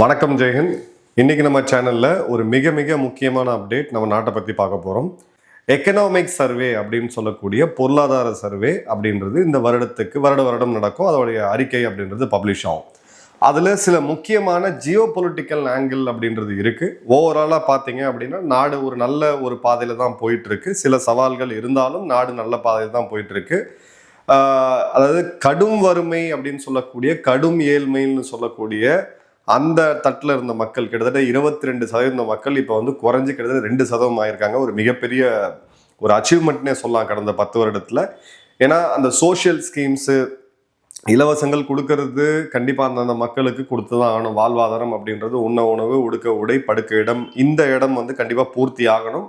வணக்கம் ஜெயஹிந்த். இன்னைக்கு நம்ம சேனல்ல ஒரு மிக மிக முக்கியமான அப்டேட் நம்ம நாட்டை பத்தி பார்க்க போறோம். எக்கனாமிக் சர்வே அப்படின்னு சொல்லக்கூடிய பொருளாதார சர்வே அப்படின்றது இந்த வருடம் நடக்கும். அதோடைய அறிக்கை அப்படின்றது பப்ளிஷ் ஆகும். அதுல சில முக்கியமான ஜியோ பொலிட்டிக்கல் ஆங்கிள் அப்படின்றது இருக்கு. ஓவராலா பார்த்தீங்க அப்படின்னா நாடு ஒரு நல்ல ஒரு பாதையில தான் போயிட்டு இருக்கு. சில சவால்கள் இருந்தாலும் நாடு நல்ல பாதையில தான் போயிட்டு இருக்கு. அதாவது கடும் வறுமை அப்படின்னு சொல்லக்கூடிய கடும் ஏழ்மைன்னு சொல்லக்கூடிய அந்த தட்டில் இருந்த மக்கள் கிட்டத்தட்ட 22% மக்கள் இப்போ வந்து குறைஞ்சி கிட்டத்தட்ட 2% ஆயிருக்காங்க. ஒரு மிகப்பெரிய ஒரு அச்சீவ்மெண்ட்னே சொல்லலாம் கடந்த 10 வருடத்தில். ஏன்னா அந்த சோஷியல் ஸ்கீம்ஸு இலவசங்கள் கொடுக்கறது கண்டிப்பாக அந்தந்த மக்களுக்கு கொடுத்து தான் ஆகணும். வாழ்வாதாரம் அப்படின்றது உண்ண உணவு, உடுக்க உடை, படுக்க இடம், இந்த இடம் வந்து கண்டிப்பாக பூர்த்தி ஆகணும்.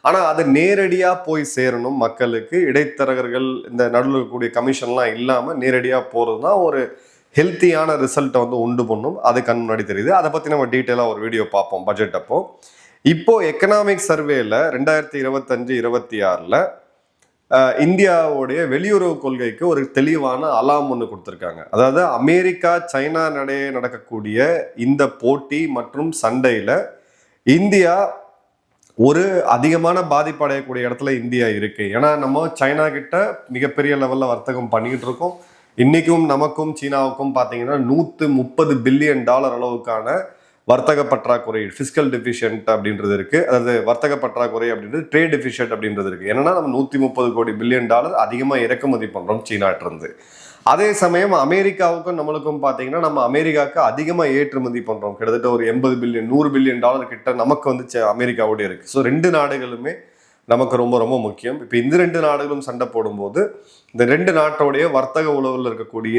ஆனால் அது நேரடியாக போய் சேரணும் மக்களுக்கு. இடைத்தரகர்கள் இந்த நடுவில் இருக்கக்கூடிய கமிஷன்லாம் இல்லாமல் நேரடியாக போகிறது தான் ஒரு ஹெல்த்தியான ரிசல்ட்டை வந்து உண்டு பண்ணும். அது கண் முன்னாடி தெரியுது. அதை பற்றி நம்ம டீட்டெயிலாக ஒரு வீடியோ பார்ப்போம் பட்ஜெட் அப்போ. இப்போ எக்கனாமிக் சர்வேல 2025-26 இந்தியாவுடைய வெளியுறவு கொள்கைக்கு ஒரு தெளிவான அலாம் ஒன்று கொடுத்துருக்காங்க. அதாவது அமெரிக்கா சைனா நடையே நடக்கக்கூடிய இந்த போட்டி மற்றும் சண்டையில் இந்தியா ஒரு அதிகமான பாதிப்படையக்கூடிய இடத்துல இந்தியா இருக்கு. ஏன்னா நம்ம சைனா கிட்ட மிகப்பெரிய லெவலில் வர்த்தகம் பண்ணிக்கிட்டு இருக்கோம். இன்னைக்கும் நமக்கும் சீனாவுக்கும் பார்த்தீங்கன்னா $130 பில்லியன் அளவுக்கான வர்த்தக பற்றாக்குறை, ஃபிஸ்கல் டெஃபிஷியன்ட் அப்படின்றது இருக்கு. அதாவது வர்த்தக பற்றாக்குறை அப்படின்றது ட்ரேட் டெஃபிஷியன்ட் அப்படின்றது இருக்கு. என்னன்னா நம்ம $130 பில்லியன் அதிகமாக இறக்குமதி பண்றோம் சீனாட்டிருந்து. அதே சமயம் அமெரிக்காவுக்கும் நம்மளுக்கும் பார்த்தீங்கன்னா நம்ம அமெரிக்காவுக்கு அதிகமாக ஏற்றுமதி பண்றோம். கிட்டத்தட்ட ஒரு 80 பில்லியன் $100 பில்லியன் கிட்ட நமக்கு வந்து அமெரிக்காவோட இருக்கு. ஸோ ரெண்டு நாடுகளுமே நமக்கு ரொம்ப ரொம்ப முக்கியம். இப்போ இந்த ரெண்டு நாடுகளும் சண்டை போடும்போது இந்த ரெண்டு நாட்டோடைய வர்த்தக உறவில் இருக்கக்கூடிய,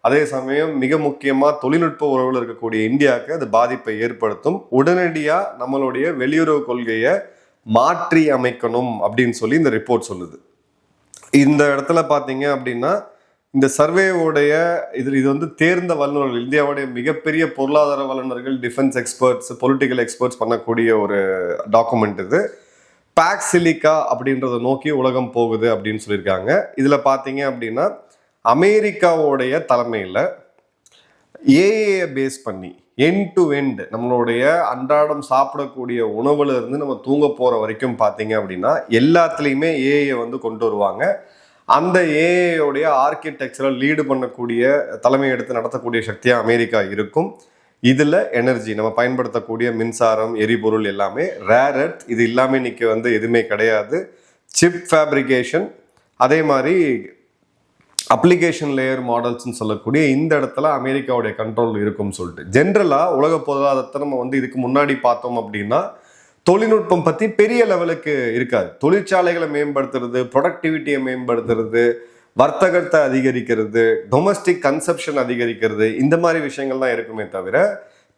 அதே சமயம் மிக முக்கியமாக தொழில்நுட்ப உறவில் இருக்கக்கூடிய இந்தியாவுக்கு அது பாதிப்பை ஏற்படுத்தும். உடனடியாக நம்மளுடைய வெளியுறவு கொள்கையை மாற்றி அமைக்கணும் அப்படின்னு சொல்லி இந்த ரிப்போர்ட் சொல்லுது. இந்த இடத்துல பார்த்தீங்க அப்படின்னா இந்த சர்வேவுடைய இது வந்து தேர்ந்த வல்லுநர்கள், இந்தியாவுடைய மிகப்பெரிய பொருளாதார வல்லுநர்கள், டிஃபென்ஸ் எக்ஸ்பர்ட்ஸ், பொலிட்டிக்கல் எக்ஸ்பர்ட்ஸ் பண்ணக்கூடிய ஒரு டாக்குமெண்ட் இது. பாக்சிலிக்கா அப்படின்றத நோக்கி உலகம் போகுது அப்படின்னு சொல்லியிருக்காங்க. இதில் பார்த்தீங்க அப்படின்னா அமெரிக்காவோடைய தலைமையில் ஏஏ பேஸ் பண்ணி எண்ட் டு எண்ட் நம்மளுடைய அன்றாடம் சாப்பிடக்கூடிய உணவுல இருந்து நம்ம தூங்க போகிற வரைக்கும் பார்த்தீங்க அப்படின்னா எல்லாத்துலேயுமே ஏஏ வந்து கொண்டு வருவாங்க. அந்த ஏஏயோடைய ஆர்கிடெக்சரை லீடு பண்ணக்கூடிய, தலைமை எடுத்து நடத்தக்கூடிய சக்தியாக அமெரிக்கா இருக்கும். இதில் எனர்ஜி, நம்ம பயன்படுத்தக்கூடிய மின்சாரம், எரிபொருள் எல்லாமே ரேர் எர்த், இது இல்லாமல் இன்னைக்கு வந்து எதுவுமே கிடையாது. சிப் ஃபேப்ரிகேஷன், அதே மாதிரி அப்ளிகேஷன் லேயர் மாடல்ஸ்ன்னு சொல்லக்கூடிய இந்த இடத்துல அமெரிக்காவுடைய கண்ட்ரோல் இருக்கும்னு சொல்லிட்டு ஜென்ரலாக உலக பொருளாதாரத்தை நம்ம வந்து இதுக்கு முன்னாடி பார்த்தோம் அப்படின்னா தொழில்நுட்பம் பற்றி பெரிய லெவலுக்கு இருக்காது. தொழிற்சாலைகளை மேம்படுத்துறது, ப்ரொடக்டிவிட்டியை மேம்படுத்துறது, வர்த்தகத்தை அதிகரிக்கிறது, டொமஸ்டிக் கன்சப்ஷன் அதிகரிக்கிறது, இந்த மாதிரி விஷயங்கள் தான் இருக்குமே தவிர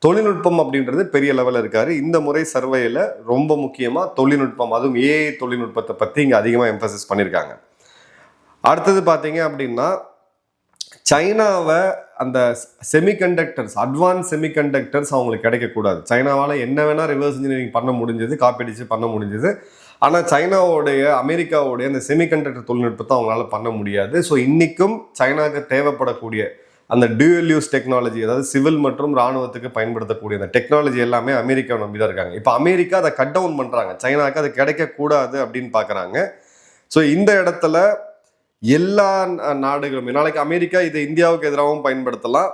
தொழில்நுட்பம் அப்படின்றது பெரிய லெவலில் இருக்காரு. இந்த முறை சர்வேயில் ரொம்ப முக்கியமாக தொழில்நுட்பம், அதுவும் ஏஐ தொழில்நுட்பத்தை பற்றி இங்கே அதிகமாக எம்பசிஸ் பண்ணியிருக்காங்க. அடுத்தது பார்த்தீங்க அப்படின்னா சைனாவை அந்த செமிகண்டக்டர்ஸ், அட்வான்ஸ் செமிகண்டக்டர்ஸ் அவங்களுக்கு கிடைக்கக்கூடாது. சைனாவால் என்ன வேணால் ரிவர்ஸ் இன்ஜினியரிங் பண்ண முடிஞ்சது, காப்பீடிச்சு பண்ண முடிஞ்சது. ஆனால் சைனாவோடைய, அமெரிக்காவோடைய அந்த செமிகண்டக்டர் தொழில்நுட்பத்தை அவங்களால பண்ண முடியாது. ஸோ இன்றைக்கும் சைனாவுக்கு தேவைப்படக்கூடிய அந்த டியூயல் யூஸ் டெக்னாலஜி, அதாவது சிவில் மற்றும் இராணுவத்துக்கு பயன்படுத்தக்கூடிய அந்த டெக்னாலஜி எல்லாமே அமெரிக்கா நம்பி தான் இருக்காங்க. இப்போ அமெரிக்கா அதை கட் டவுன் பண்ணுறாங்க, சைனாவுக்கு அது கிடைக்கக்கூடாது அப்படின்னு பார்க்குறாங்க. ஸோ இந்த இடத்துல எல்லா நாடுகளும், நாளைக்கு அமெரிக்கா இதை இந்தியாவுக்கு எதிராகவும் பயன்படுத்தலாம்.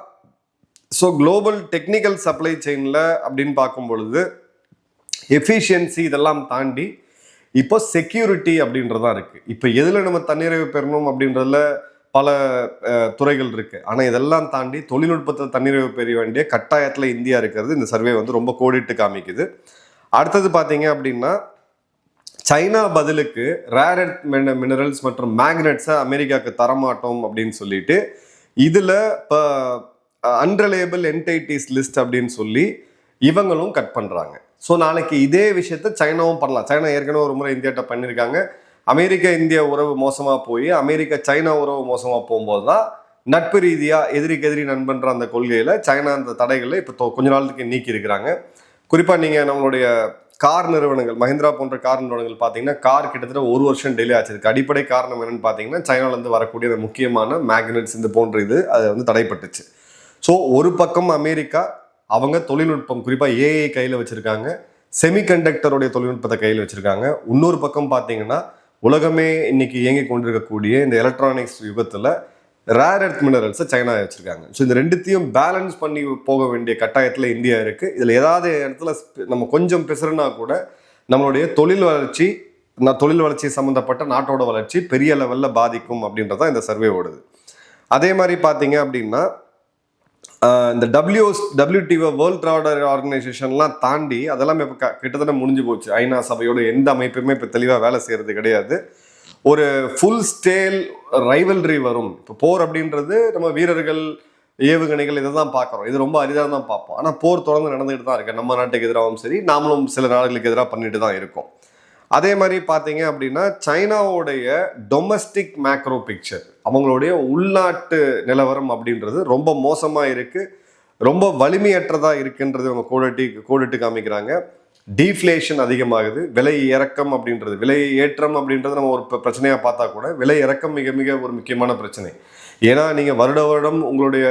ஸோ குளோபல் டெக்னிக்கல் சப்ளை செயினில் அப்படின்னு பார்க்கும் பொழுது எஃபிஷியன்சி இதெல்லாம் தாண்டி இப்போ செக்யூரிட்டி அப்படின்றதான் இருக்கு. இப்போ எதில் நம்ம தன்னிறைவு பெறணும் அப்படின்றதுல பல துறைகள் இருக்கு. ஆனால் இதெல்லாம் தாண்டி தொழில்நுட்பத்தில் தன்னிறைவு பெற வேண்டிய கட்டாயத்தில் இந்தியா இருக்கிறது இந்த சர்வே வந்து ரொம்ப கோடிட்டு காமிக்குது. அடுத்தது பார்த்தீங்க அப்படின்னா சைனா பதிலுக்கு ரேர் எர்த் மினரல்ஸ் மற்றும் மேக்னெட்ஸை அமெரிக்காவுக்கு தரமாட்டோம் அப்படின்னு சொல்லிட்டு இதில் இப்போ அன்ரிலையபிள் என்டைட்டிஸ் லிஸ்ட் அப்படின்னு சொல்லி இவங்களும் கட் பண்ணுறாங்க. ஸோ நாளைக்கு இதே விஷயத்த சைனாவும் பண்ணலாம். சைனா ஏற்கனவே ஒரு முறை இந்தியாட்ட பண்ணியிருக்காங்க. அமெரிக்கா இந்திய உறவு மோசமாக போய் அமெரிக்கா சைனா உறவு மோசமாக போகும்போது தான் நட்பு ரீதியாக எதிரிக்கு எதிரி நண்பன்ற அந்த கொள்கையில் சைனா அந்த தடைகளை இப்போ கொஞ்ச நாளுக்கு நீக்கி இருக்கிறாங்க. குறிப்பாக நீங்கள் நம்மளுடைய கார் நிறுவனங்கள், மஹிந்திரா போன்ற கார் நிறுவனங்கள் பார்த்தீங்கன்னா கார் கிட்டத்தட்ட 1 வருஷம் டிலே ஆச்சு. இதுக்கு அடிப்படை காரணம் என்னன்னு பார்த்தீங்கன்னா சைனாலேருந்து வரக்கூடிய அந்த முக்கியமான மேக்னெட்ஸ் இந்த போன்ற இது அது வந்து தடைப்பட்டுச்சு. ஸோ ஒரு பக்கம் அமெரிக்கா, அவங்க தொழில்நுட்பம் குறிப்பாக ஏஐ கையில் வச்சுருக்காங்க, செமிகண்டக்டருடைய தொழில்நுட்பத்தை கையில் வச்சுருக்காங்க. இன்னொரு பக்கம் பார்த்தீங்கன்னா உலகமே இன்னைக்கு இயங்கி கொண்டிருக்கக்கூடிய இந்த எலக்ட்ரானிக்ஸ் யுகத்தில் ரேர் எர்த் மினரல்ஸை சைனா வச்சுருக்காங்க. ஸோ இந்த ரெண்டுத்தையும் பேலன்ஸ் பண்ணி போக வேண்டிய கட்டாயத்தில் இந்தியா இருக்குது. இதில் ஏதாவது இடத்துல நம்ம கொஞ்சம் பிசுறுனா கூட நம்மளுடைய தொழில் வளர்ச்சி சம்மந்தப்பட்ட நாட்டோட வளர்ச்சி பெரிய லெவலில் பாதிக்கும் அப்படின்றதான் இந்த சர்வே ஓடுது. அதே மாதிரி பார்த்தீங்க அப்படின்னா இந்த WTO வேர்ல்ட் ட்ரேட் ஆர்கனைசேஷன்லாம் தாண்டி அதெல்லாம் இப்போ கிட்டத்தட்ட முடிஞ்சு போச்சு. ஐநா சபையோட எந்த அமைப்புமே இப்போ தெளிவாக வேலை செய்கிறது கிடையாது. ஒரு ஃபுல் ஸ்கேல் ரைவல்ரி வரும். இப்போ போர் அப்படின்றது நம்ம வீரர்கள், ஏவுகணைகள் இதை தான் பார்க்குறோம். இது ரொம்ப அரிதாக தான் பார்ப்போம். ஆனால் போர் தொடர்ந்து நடந்துகிட்டு தான் இருக்கு. நம்ம நாட்டுக்கு எதிராகவும் சரி, நாமளும் சில நாடுகளுக்கு எதிராக பண்ணிட்டு தான் இருக்கோம். அதே மாதிரி பார்த்தீங்க அப்படின்னா சைனாவுடைய டொமஸ்டிக் மேக்ரோ பிக்சர், அவங்களுடைய உள்நாட்டு நிலவரம் அப்படின்றது ரொம்ப மோசமாக இருக்குது, ரொம்ப வலிமையற்றதாக இருக்குன்றது அவங்க கோடிட்டு காமிக்கிறாங்க. டீஃப்ளேஷன் அதிகமாகுது, விலை இறக்கம் அப்படின்றது, விலை ஏற்றம் அப்படின்றது நம்ம ஒரு பிரச்சனையாக பார்த்தா கூட விலை இறக்கம் மிக மிக ஒரு முக்கியமான பிரச்சனை. ஏன்னா நீங்கள் வருடம் உங்களுடைய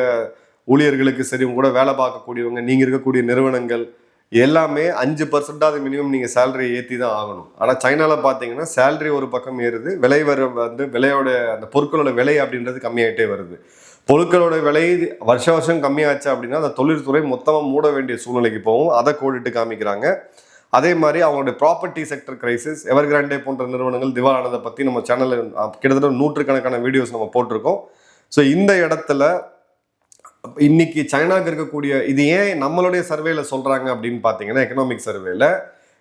ஊழியர்களுக்கு சரி, உங்க கூட வேலை பார்க்கக்கூடியவங்க, நீங்கள் இருக்கக்கூடிய நிறுவனங்கள் எல்லாமே 5% மினிமம் நீங்கள் சேலரி ஏற்றி தான் ஆகணும். ஆனால் சைனாவில் பார்த்தீங்கன்னா சேலரி ஒரு பக்கம் ஏறுது, விலையோட அந்த பொருட்களோட விலை அப்படின்றது கம்மியாகிட்டே வருது. பொருட்களோட விலை வருஷம் கம்மியாச்சு அப்படின்னா அந்த தொழில்துறை மொத்தமாக மூட வேண்டிய சூழ்நிலைக்கு போகும். அதை கோடிட்டு காமிக்கிறாங்க. அதே மாதிரி அவங்களுடைய ப்ராப்பர்ட்டி செக்டர் கிரைசிஸ், எவர்கிராண்டே போன்ற நிறுவனங்கள் திவாலானதை பற்றி நம்ம சேனலில் கிட்டத்தட்ட 100கணக்கான வீடியோஸ் நம்ம போட்டிருக்கோம். ஸோ இந்த இடத்துல இன்னைக்கு சைனாக்கு இருக்கக்கூடிய இது ஏன் நம்மளுடைய சர்வேல சொல்றாங்க அப்படின்னு பார்த்தீங்கன்னா, எக்கனாமிக் சர்வேல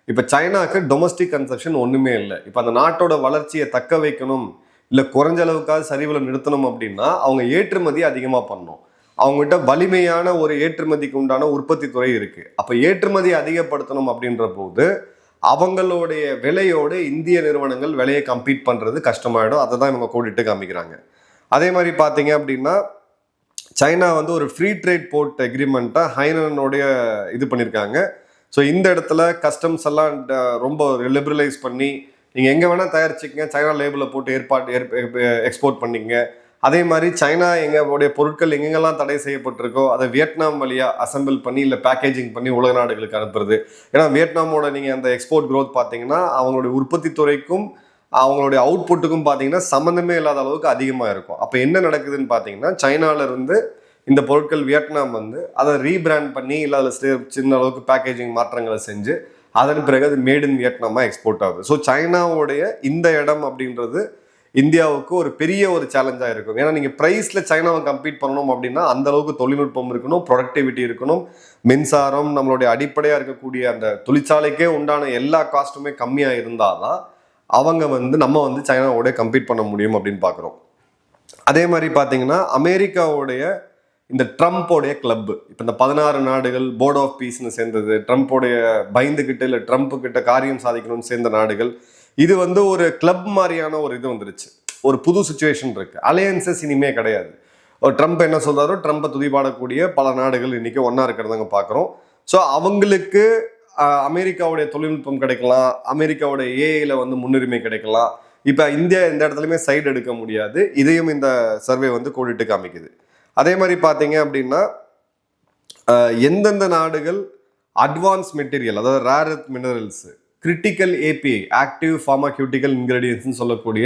இப்போ சைனாக்கு டொமஸ்டிக் கன்சப்ஷன் ஒன்றுமே இல்லை. இப்போ அந்த நாட்டோட வளர்ச்சியை தக்க வைக்கணும், இல்லை குறைஞ்ச அளவுக்காக சரிவில் நிறுத்தணும் அப்படின்னா அவங்க ஏற்றுமதி அதிகமாக பண்ணணும். அவங்ககிட்ட வலிமையான ஒரு ஏற்றுமதிக்கு உண்டான உற்பத்தி துறை இருக்கு. அப்போ ஏற்றுமதி அதிகப்படுத்தணும் அப்படின்ற போது அவங்களுடைய விலையோடு இந்திய நிறுவனங்கள் விலையை கம்பீட் பண்ணுறது கஷ்டமாயிடும். அதை தான் இவங்க கோடிட்டு காமிக்கிறாங்க. அதே மாதிரி பார்த்தீங்க அப்படின்னா சைனா ஒரு ஃப்ரீ ட்ரேட் போர்ட் எக்ரிமெண்ட்டாக ஹைனனுடைய இது பண்ணியிருக்காங்க. ஸோ இந்த இடத்துல கஸ்டம்ஸ் எல்லாம் ரொம்ப லிபரலைஸ் பண்ணி நீங்கள் எங்கே வேணால் தயாரிச்சிக்கங்க, சைனா லேபிளில் போட்டு எக்ஸ்போர்ட் பண்ணிங்க. அதே மாதிரி சைனா எங்களுடைய பொருட்கள் எங்கெங்கெல்லாம் தடை செய்யப்பட்டிருக்கோ அதை வியட்நாம் வழியாக அசம்பிள் பண்ணி இல்லை பேக்கேஜிங் பண்ணி உலக நாடுகளுக்கு அனுப்புறது. ஏன்னா வியட்நாமோட நீங்கள் அந்த எக்ஸ்போர்ட் க்ரோத் பார்த்தீங்கன்னா அவங்களுடைய உற்பத்தி துறைக்கும் அவங்களுடைய அவுட்புட்டுக்கும் பார்த்தீங்கன்னா சம்மந்தமே இல்லாத அளவுக்கு அதிகமாக இருக்கும். அப்போ என்ன நடக்குதுன்னு பார்த்தீங்கன்னா சைனாவிலேருந்து இந்த பொருட்கள் வியட்நாம் அதை ரீபிராண்ட் பண்ணி இல்லை அதில் சின்ன அளவுக்கு பேக்கேஜிங் மாற்றங்களை செஞ்சு அதன் பிறகு அது மேட் இன் வியட்நாமாக எக்ஸ்போர்ட் ஆகுது. ஸோ சைனாவுடைய இந்த இடம் அப்படின்றது இந்தியாவுக்கு ஒரு பெரிய ஒரு சேலஞ்சாக இருக்கும். ஏன்னா நீங்கள் ப்ரைஸில் சைனாவை கம்பீட் பண்ணணும் அப்படின்னா அந்த அளவுக்கு தொழில்நுட்பம் இருக்கணும், ப்ரொடக்டிவிட்டி இருக்கணும், மின்சாரம், நம்மளுடைய அடிப்படையாக இருக்கக்கூடிய அந்த தொழிற்சாலைக்கே உண்டான எல்லா காஸ்ட்டுமே கம்மியாக இருந்தால் தான் அவங்க நம்ம சைனாவோட கம்பீட் பண்ண முடியும் அப்படின்னு பார்க்குறோம். அதே மாதிரி பார்த்தீங்கன்னா அமெரிக்காவுடைய இந்த ட்ரம்ப்போடைய கிளப்பு, இப்போ இந்த 16 நாடுகள் போர்ட் ஆஃப் பீஸ்னு சேர்ந்தது, ட்ரம்ப்போடைய பயந்துக்கிட்டு இல்லை ட்ரம்ப்பு கிட்ட காரியம் சாதிக்கணும்னு சேர்ந்த நாடுகள், இது ஒரு கிளப் மாதிரியான ஒரு இது வந்துருச்சு. ஒரு புது சுச்சுவேஷன் இருக்கு. அலையன்சஸ் இனிமே கிடையாது. ஒரு ட்ரம்ப் என்ன சொல்றாரோ ட்ரம்ப்பை துதிபாடக்கூடிய பல நாடுகள் இன்னைக்கு ஒன்னா இருக்கிறதாங்க பார்க்குறோம். ஸோ அவங்களுக்கு அமெரிக்காவுடைய தொழில்நுட்பம் கிடைக்கலாம், அமெரிக்காவுடைய ஏஐல முன்னுரிமை கிடைக்கலாம். இப்போ இந்தியா எந்த இடத்துலையுமே சைடு எடுக்க முடியாது. இதையும் இந்த சர்வே கோடிட்டு காமிக்குது. அதே மாதிரி பார்த்தீங்க அப்படின்னா எந்தெந்த நாடுகள் அட்வான்ஸ் மெட்டீரியல், அதாவது rare earth minerals, critical API, active pharmaceutical இன்கிரீடியன்ட்ஸ்னு சொல்லக்கூடிய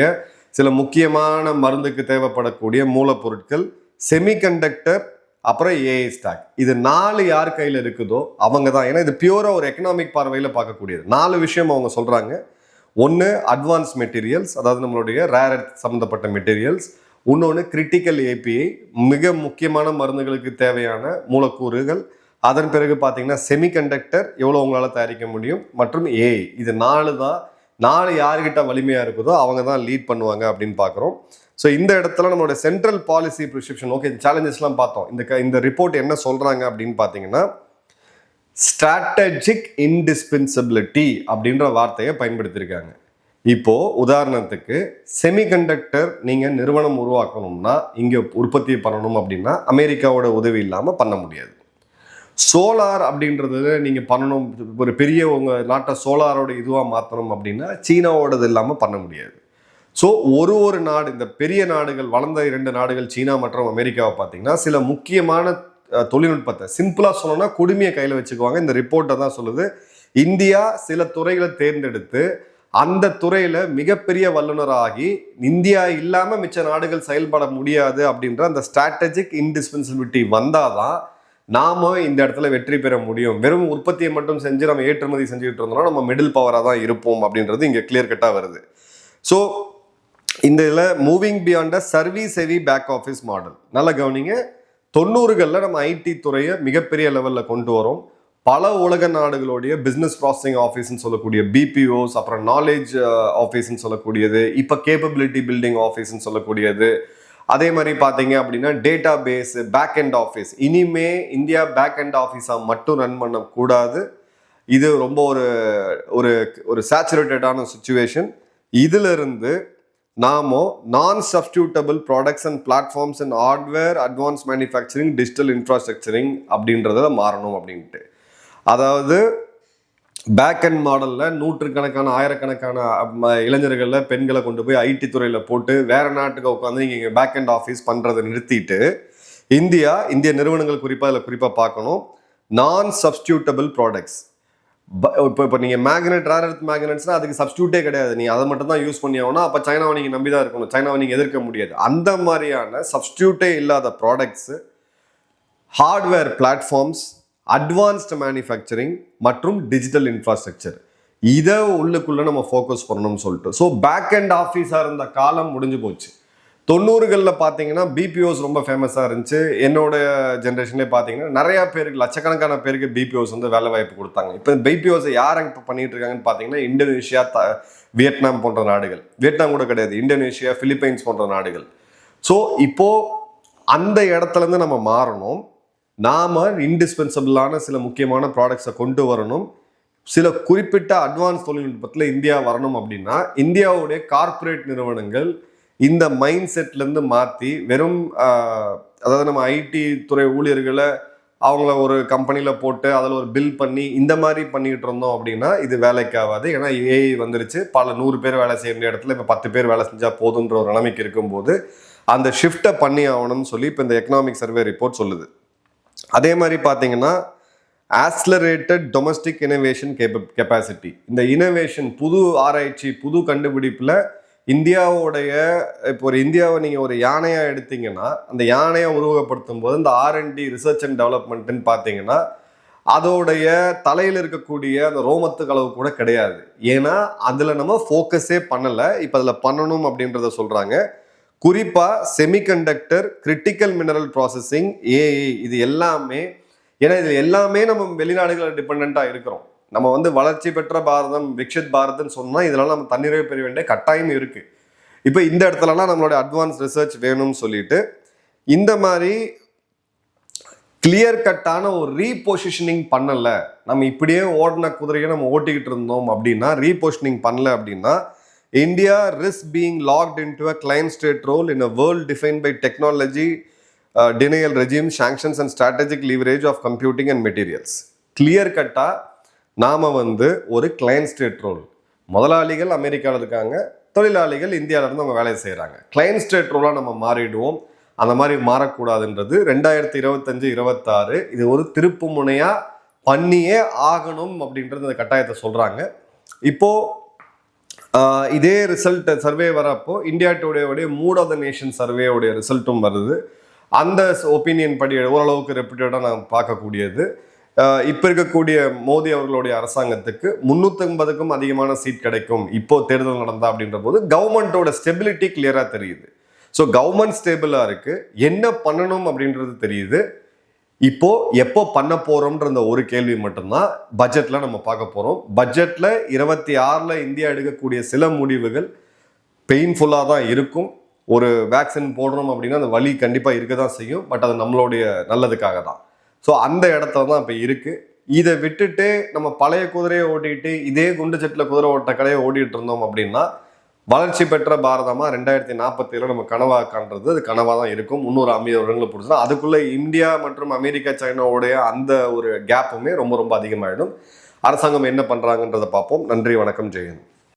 சில முக்கியமான மருந்துக்கு தேவைப்படக்கூடிய மூலப்பொருட்கள், செமிகண்டக்டர், அப்புறம் ஏஐ ஸ்டாக், இது 4 யார் கையில் இருக்குதோ அவங்க தான். ஏன்னா இது பியூராக ஒரு எக்கனாமிக் பார்வையில் பார்க்கக்கூடியது. 4 விஷயம் அவங்க சொல்கிறாங்க. ஒன்று அட்வான்ஸ் மெட்டீரியல்ஸ், அதாவது நம்மளுடைய ரேர் எர்த் சம்மந்தப்பட்ட மெட்டீரியல்ஸ். இன்னொன்று கிரிட்டிக்கல் ஏபிஐ, மிக முக்கியமான மருந்துகளுக்கு தேவையான மூலக்கூறுகள். அதன் பிறகு பார்த்தீங்கன்னா செமிகண்டக்டர், எவ்வளோ உங்களால் தயாரிக்க முடியும், மற்றும் ஏஐ. இது 4 தான். 4 யாருக்கிட்ட வலிமையாக இருக்குதோ அவங்க தான் லீட் பண்ணுவாங்க அப்படின்னு பார்க்குறோம். ஸோ இந்த இடத்துல நம்மளோட சென்ட்ரல் பாலிசி ப்ரிஸ்கிரிப்ஷன், ஓகே, சேலஞ்சஸ்லாம் பார்த்தோம். இந்த ரிப்போர்ட் என்ன சொல்கிறாங்க அப்படின்னு பார்த்தீங்கன்னா ஸ்ட்ராட்டஜிக் இன்டிஸ்பென்சபிலிட்டி அப்படின்ற வார்த்தையை பயன்படுத்தியிருக்காங்க. இப்போது உதாரணத்துக்கு செமிகண்டக்டர் நீங்கள் நிறுவனம் உருவாக்கணும்னா, இங்கே உற்பத்தி பண்ணணும் அப்படின்னா அமெரிக்காவோட உதவி இல்லாமல் பண்ண முடியாது. சோலார் அப்படின்றது நீங்கள் பண்ணணும், ஒரு பெரிய உங்கள் நாட்டை சோலாரோட இதுவாக மாற்றணும் அப்படின்னா சீனாவோடது இல்லாமல் பண்ண முடியாது. ஸோ ஒரு நாடு, இந்த பெரிய நாடுகள், வளர்ந்த 2 நாடுகள் சீனா மற்றும் அமெரிக்காவை பார்த்தீங்கன்னா சில முக்கியமான தொழில்நுட்பத்தை சிம்பிளா சொல்லணும்னா குடுமையை கையில வச்சுக்குவாங்க. இந்த ரிப்போர்ட்டை தான் சொல்லுது. இந்தியா சில துறைகளை தேர்ந்தெடுத்து அந்த துறையில மிகப்பெரிய வல்லுநராகி இந்தியா இல்லாம மிச்ச நாடுகள் செயல்பட முடியாது அப்படின்ற அந்த ஸ்ட்ராட்டஜிக் இன்டிஸ்பென்சிபிலிட்டி வந்தாதான் நாம இந்த இடத்துல வெற்றி பெற முடியும். வெறும் உற்பத்தியை மட்டும் செஞ்சு நம்ம ஏற்றுமதி செஞ்சுக்கிட்டு இருந்தோம்னா நம்ம மிடில் பவரா தான் இருப்போம் அப்படின்றது இங்க கிளியர் கட்டா வருது. ஸோ இந்த இதில் moving beyond service heavy back office model நல்ல கவனிங்க. 90களில் நம்ம ஐடி துறையை மிகப்பெரிய லெவலில் கொண்டு வரோம். பல உலக நாடுகளுடைய பிஸ்னஸ் ப்ராசஸிங் ஆஃபீஸ்ன்னு சொல்லக்கூடிய பிபிஓஸ், அப்புறம் நாலேஜ் ஆஃபீஸ்ன்னு சொல்லக்கூடியது, இப்போ கேப்பபிலிட்டி பில்டிங் ஆஃபீஸ்ன்னு சொல்லக்கூடியது, அதே மாதிரி பார்த்தீங்க அப்படின்னா data base, back and office. இனிமே இந்தியா பேக் அண்ட் ஆஃபீஸாக மட்டும் ரன் பண்ணக்கூடாது. இது ரொம்ப ஒரு ஒரு சேச்சுரேட்டடான சுச்சுவேஷன். இதிலிருந்து நாம non substitutable products and platforms and hardware, advance manufacturing, digital infrastructuring அப்படின்றத மாறணும் அப்படின்ட்டு. அதாவது பேக் அண்ட் மாடலில் நூற்றுக்கணக்கான ஆயிரக்கணக்கான இளைஞர்களில் பெண்களை கொண்டு போய் ஐடி துறையில் போட்டு வேற நாட்டுக்கு உட்காந்து இங்கே பேக் அண்ட் ஆஃபீஸ் பண்ணுறதை நிறுத்திட்டு இந்திய நிறுவனங்கள் குறிப்பாக பார்க்கணும் நான் சப்ஸ்டியூட்டபிள் ப்ராடக்ட்ஸ். இப்போ நீங்கள் மேக்னெட், ரேர் எர்த் மேக்னெட்ஸ்னால் அதுக்கு சப்ஸ்டியூட்டே கிடையாது. நீ அதை மட்டும் தான் யூஸ் பண்ணி ஆகணும். அப்போ சைனாவை நீங்கள் நம்பி தான் இருக்கணும். சைனாவை நீங்கள் எதிர்க்க முடியாது. அந்த மாதிரியான சப்ஸ்டியூட்டே இல்லாத products, hardware platforms, advanced manufacturing மற்றும் டிஜிட்டல் இன்ஃப்ராஸ்ட்ரக்சர், இதை உள்ளுக்குள்ளே நம்ம ஃபோக்கஸ் பண்ணணும்னு சொல்லிட்டு. ஸோ பேக் அண்ட் ஆஃபீஸாக இருந்த காலம் முடிஞ்சு போச்சு. 90களில் பார்த்தீங்கன்னா பிபிஓஸ் ரொம்ப ஃபேமஸாக இருந்துச்சு. என்னோட ஜென்ரேஷன்லேயே பார்த்தீங்கன்னா நிறையா பேருக்கு, லட்சக்கணக்கான பேருக்கு பிபிஓஸ் வந்து வேலை வாய்ப்பு கொடுத்தாங்க. இப்போ பிபிஓஸை யார் இப்போ பண்ணிட்டு இருக்காங்கன்னு பார்த்தீங்கன்னா இந்தோனேஷியா, வியட்நாம் போன்ற நாடுகள். வியட்நாம் கூட கிடையாது, இந்தோனேஷியா, பிலிப்பைன்ஸ் போன்ற நாடுகள். ஸோ இப்போது அந்த இடத்துலேருந்து நம்ம மாறணும். நாம் இன்டிஸ்பென்சபிளான சில முக்கியமான ப்ராடக்ட்ஸை கொண்டு வரணும். சில குறிப்பிட்ட அட்வான்ஸ் தொழில்நுட்பத்தில் இந்தியா வரணும். அப்படின்னா இந்தியாவுடைய கார்ப்பரேட் நிறுவனங்கள் இந்த மைண்ட் செட்லேருந்து மாற்றி வெறும் அதாவது நம்ம ஐடி துறை ஊழியர்களை அவங்கள ஒரு கம்பெனியில் போட்டு அதில் ஒரு பில் பண்ணி இந்த மாதிரி பண்ணிக்கிட்டு இருந்தோம் அப்படின்னா இது வேலைக்கு ஆகாது. ஏன்னா ஏஐ வந்துருச்சு. பல 100 பேர் வேலை செய்ய வேண்டிய இடத்துல இப்போ 10 பேர் வேலை செஞ்சால் போதுன்ற ஒரு நிலைமைக்கு இருக்கும்போது அந்த ஷிஃப்ட்டை பண்ணி ஆகணும்னு சொல்லி இப்போ இந்த எக்கனாமிக் சர்வே ரிப்போர்ட் சொல்லுது. அதே மாதிரி பார்த்தீங்கன்னா ஆக்ஸலரேட்டட் டொமஸ்டிக் இனோவேஷன் கெப்பாசிட்டி. இந்த இனோவேஷன், புது ஆராய்ச்சி, புது கண்டுபிடிப்பில் இந்தியாவுடைய இப்போ இந்தியாவை நீங்கள் ஒரு யானையாக எடுத்தீங்கன்னா அந்த யானையை உருவகப்படுத்தும் போது இந்த R&D ரிசர்ச் அண்ட் டெவலப்மெண்ட்டுன்னு பார்த்தீங்கன்னா அதோடைய தலையில் இருக்கக்கூடிய அந்த ரோமத்துக்கு அளவு கூட கிடையாது. ஏன்னா அதில் நம்ம ஃபோக்கஸே பண்ணலை. இப்போ அதில் பண்ணணும் அப்படின்றத சொல்கிறாங்க. குறிப்பாக semiconductor, critical mineral processing, AI, இது எல்லாமே. ஏன்னா இது எல்லாமே நம்ம வெளிநாடுகளில் டிபெண்ட்டாக இருக்கிறோம். நம்ம வந்து வளர்ச்சி பெற்ற பாரதம், விக்ஷித் பாரத்னு சொன்னால் இதெல்லாம் நம்ம தன்னிறைவு பெற வேண்டிய கட்டாயம் இருக்குது. இப்போ இந்த இடத்துலலாம் நம்மளோட அட்வான்ஸ் ரிசர்ச் வேணும்னு சொல்லிட்டு இந்த மாதிரி கிளியர் கட்டான ஒரு ரீபொசிஷனிங் பண்ணலை. நம்ம இப்படியே ஓடின குதிரையை நம்ம ஓட்டிக்கிட்டு இருந்தோம் அப்படின்னா, ரீபொசிஷனிங் பண்ணல அப்படின்னா India risk being locked into a client state role in a world defined by technology, denial regime, sanctions and strategic leverage of computing and materials. Clear கட்டாக நாம் வந்து ஒரு கிளைன் ஸ்டேட் ரோல், முதலாளிகள் அமெரிக்காவில் இருக்காங்க, தொழிலாளிகள் இந்தியாவிலேருந்து அவங்க வேலையை செய்கிறாங்க. கிளைன் ஸ்டேட் ரோலாக நம்ம மாறிடுவோம். அந்த மாதிரி மாறக்கூடாதுன்றது 2025-26 இது ஒரு திருப்பு முனையாக பண்ணியே ஆகணும் அப்படின்றது அந்த கட்டாயத்தை சொல்கிறாங்க. இப்போது இதே ரிசல்ட் சர்வே வரப்போ இந்தியா டுடேவுடைய மூட் ஆஃப் த நேஷன் சர்வேவுடைய ரிசல்ட்டும் வருது. அந்த ஒப்பீனியன் படி ஓரளவுக்கு ரெப்யூட்டடாக நான் பார்க்கக்கூடியது. இப்போ இருக்கக்கூடிய மோடி அவர்களுடைய அரசாங்கத்துக்கு 350க்கும் அதிகமான சீட் கிடைக்கும் இப்போ தேர்தல் நடந்தா அப்படின்ற போது கவர்மெண்ட்டோட ஸ்டெபிலிட்டி கிளியராக தெரியுது. ஸோ கவர்மெண்ட் ஸ்டேபிளாக இருக்குது, என்ன பண்ணணும் அப்படின்றது தெரியுது. இப்போ எப்போ பண்ண போகிறோம்ன்ற அந்த ஒரு கேள்வி மட்டும்தான் பட்ஜெட்டில் நம்ம பார்க்க போகிறோம். பட்ஜெட்டில் 26 இந்தியா எடுக்கக்கூடிய சில முடிவுகள் பெயின்ஃபுல்லாக தான் இருக்கும். ஒரு வேக்சின் போடுறோம் அப்படின்னா அந்த வலி கண்டிப்பாக இருக்க தான் செய்யும். பட் அது நம்மளுடைய நல்லதுக்காக தான். ஸோ அந்த இடத்துல தான் இப்போ இருக்குது. இதை விட்டுட்டு நம்ம பழைய குதிரையை ஓட்டிக்கிட்டு இதே குண்டு செட்டில் குதிரை ஓட்ட கடையை ஓட்டிகிட்டு இருந்தோம் அப்படின்னா வளர்ச்சி பெற்ற பாரதமாக 2047 நம்ம கனவாக காண்றது அது கனவாக தான் இருக்கும். 350 வருடங்களை பிடிச்சா அதுக்குள்ளே இந்தியா மற்றும் அமெரிக்கா, சைனாவுடைய அந்த ஒரு கேப்புமே ரொம்ப ரொம்ப அதிகமாகிடும். அரசாங்கம் என்ன பண்ணுறாங்கன்றதை பார்ப்போம். நன்றி, வணக்கம், ஜெயந்த்.